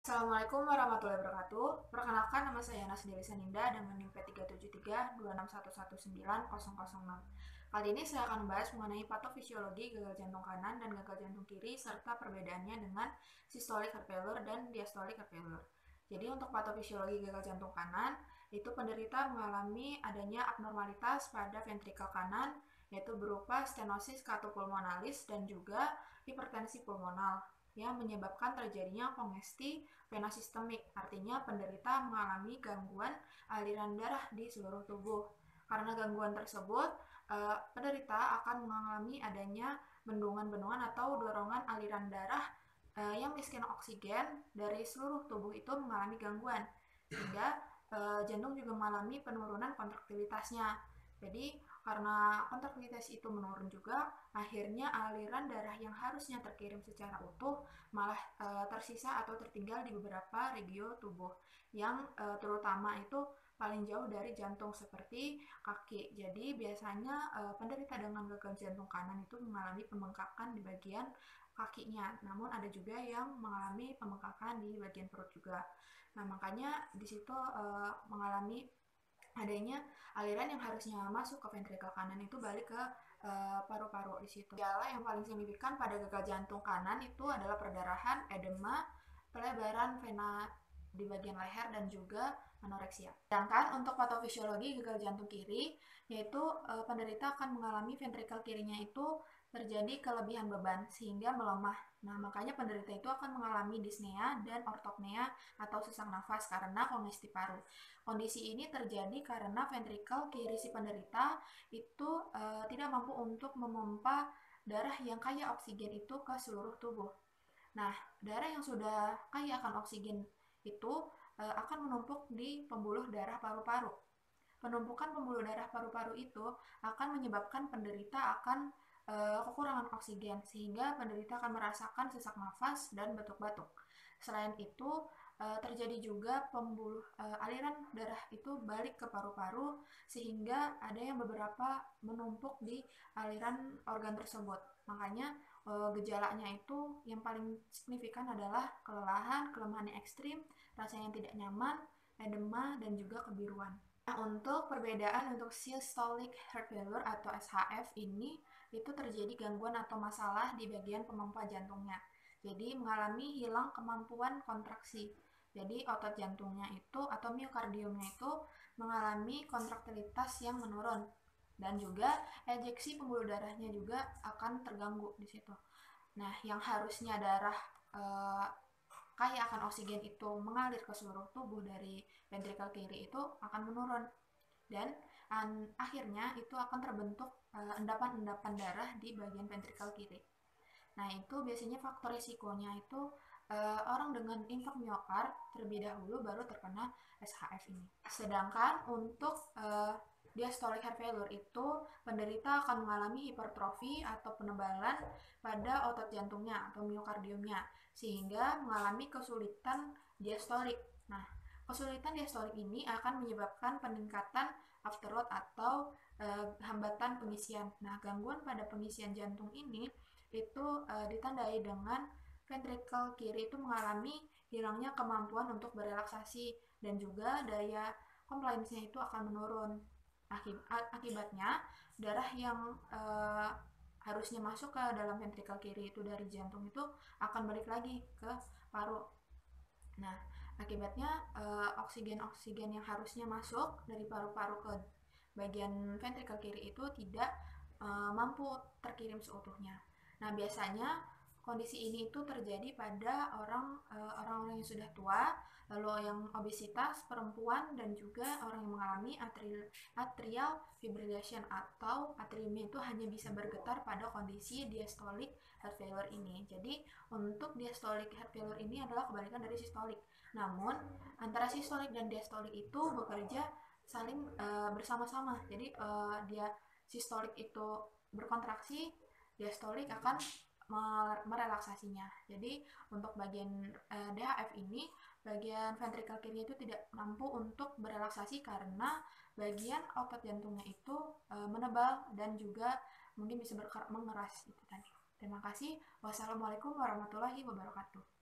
Assalamualaikum warahmatullahi wabarakatuh. Perkenalkan, nama saya Nasdeli Saninda dengan NIM P37326119006. Kali ini saya akan membahas mengenai patofisiologi gagal jantung kanan dan gagal jantung kiri serta perbedaannya dengan systolic heart failure dan diastolic heart failure. Jadi untuk patofisiologi gagal jantung kanan, itu penderita mengalami adanya abnormalitas pada ventrikel kanan, yaitu berupa stenosis catopulmonalis dan juga hipertensi pulmonal yang menyebabkan terjadinya kongesti vena sistemik, artinya penderita mengalami gangguan aliran darah di seluruh tubuh. Karena gangguan tersebut, penderita akan mengalami adanya bendungan-bendungan atau dorongan aliran darah yang miskin oksigen dari seluruh tubuh itu mengalami gangguan, sehingga jantung juga mengalami penurunan kontraktilitasnya. Jadi karena kontraktilitas itu menurun juga, akhirnya aliran darah yang harusnya terkirim secara utuh malah tersisa atau tertinggal di beberapa regio tubuh yang terutama itu paling jauh dari jantung seperti kaki. Jadi biasanya penderita dengan gagal jantung kanan itu mengalami pembengkakan di bagian kakinya. Namun ada juga yang mengalami pembengkakan di bagian perut juga. Nah, makanya di situ mengalami adanya aliran yang harusnya masuk ke ventrikel kanan itu balik ke paru-paru di situ. Gejala yang paling signifikan pada gagal jantung kanan itu adalah perdarahan, edema, pelebaran vena di bagian leher dan juga anoreksia. Sedangkan untuk patofisiologi gagal jantung kiri, yaitu penderita akan mengalami ventrikel kirinya itu terjadi kelebihan beban sehingga melemah. Nah, makanya penderita itu akan mengalami dyspnea dan ortopnea atau sesak nafas karena kongesti paru. Kondisi ini terjadi karena ventrikel kiri si penderita itu tidak mampu untuk memompa darah yang kaya oksigen itu ke seluruh tubuh. Nah, darah yang sudah kaya akan oksigen itu akan menumpuk di pembuluh darah paru-paru. Penumpukan pembuluh darah paru-paru itu akan menyebabkan penderita akan kekurangan oksigen sehingga penderita akan merasakan sesak nafas dan batuk-batuk. Selain itu terjadi juga aliran darah itu balik ke paru-paru sehingga ada yang beberapa menumpuk di aliran organ tersebut. Makanya gejalanya itu yang paling signifikan adalah kelelahan, kelemahan yang ekstrim, rasa yang tidak nyaman, edema, dan juga kebiruan. Nah, untuk perbedaan untuk systolic heart failure atau SHF ini itu terjadi gangguan atau masalah di bagian pemompa jantungnya. Jadi mengalami hilang kemampuan kontraksi. Jadi otot jantungnya itu atau miokardiumnya itu mengalami kontraktilitas yang menurun dan juga ejeksi pembuluh darahnya juga akan terganggu di situ. Nah, yang harusnya darah kaya akan oksigen itu mengalir ke seluruh tubuh dari ventrikel kiri itu akan menurun dan akhirnya itu akan terbentuk endapan-endapan darah di bagian ventrikel kiri. Nah, itu biasanya faktor risikonya itu orang dengan infark miokard terlebih dahulu baru terkena SHF ini. Sedangkan untuk diastolic heart failure itu penderita akan mengalami hipertrofi atau penebalan pada otot jantungnya atau miokardiumnya sehingga mengalami kesulitan diastolik. Nah, kesulitan diastolik ini akan menyebabkan peningkatan afterload atau hambatan pengisian. Nah, gangguan pada pengisian jantung ini itu ditandai dengan ventrikel kiri itu mengalami hilangnya kemampuan untuk berelaksasi dan juga daya compliance-nya itu akan menurun. Akibatnya darah yang harusnya masuk ke dalam ventrikel kiri itu dari jantung itu akan balik lagi ke paru. Nah, akibatnya oksigen-oksigen yang harusnya masuk dari paru-paru ke bagian ventrikel kiri itu tidak mampu terkirim seutuhnya. Nah, biasanya kondisi ini itu terjadi pada orang-orang yang sudah tua, lalu yang obesitas, perempuan, dan juga orang yang mengalami atrial fibrillation atau atriumnya itu hanya bisa bergetar pada kondisi diastolic heart failure ini. Jadi untuk diastolic heart failure ini adalah kebalikan dari sistolik. Namun antara sistolik dan diastolik itu bekerja saling bersama-sama. Jadi dia sistolik itu berkontraksi, diastolik akan merelaksasinya. Jadi untuk bagian DHF ini, bagian ventrikel kiri itu tidak mampu untuk berelaksasi karena bagian otot jantungnya itu menebal dan juga mungkin bisa mengeras itu tadi. Terima kasih. Wassalamualaikum warahmatullahi wabarakatuh.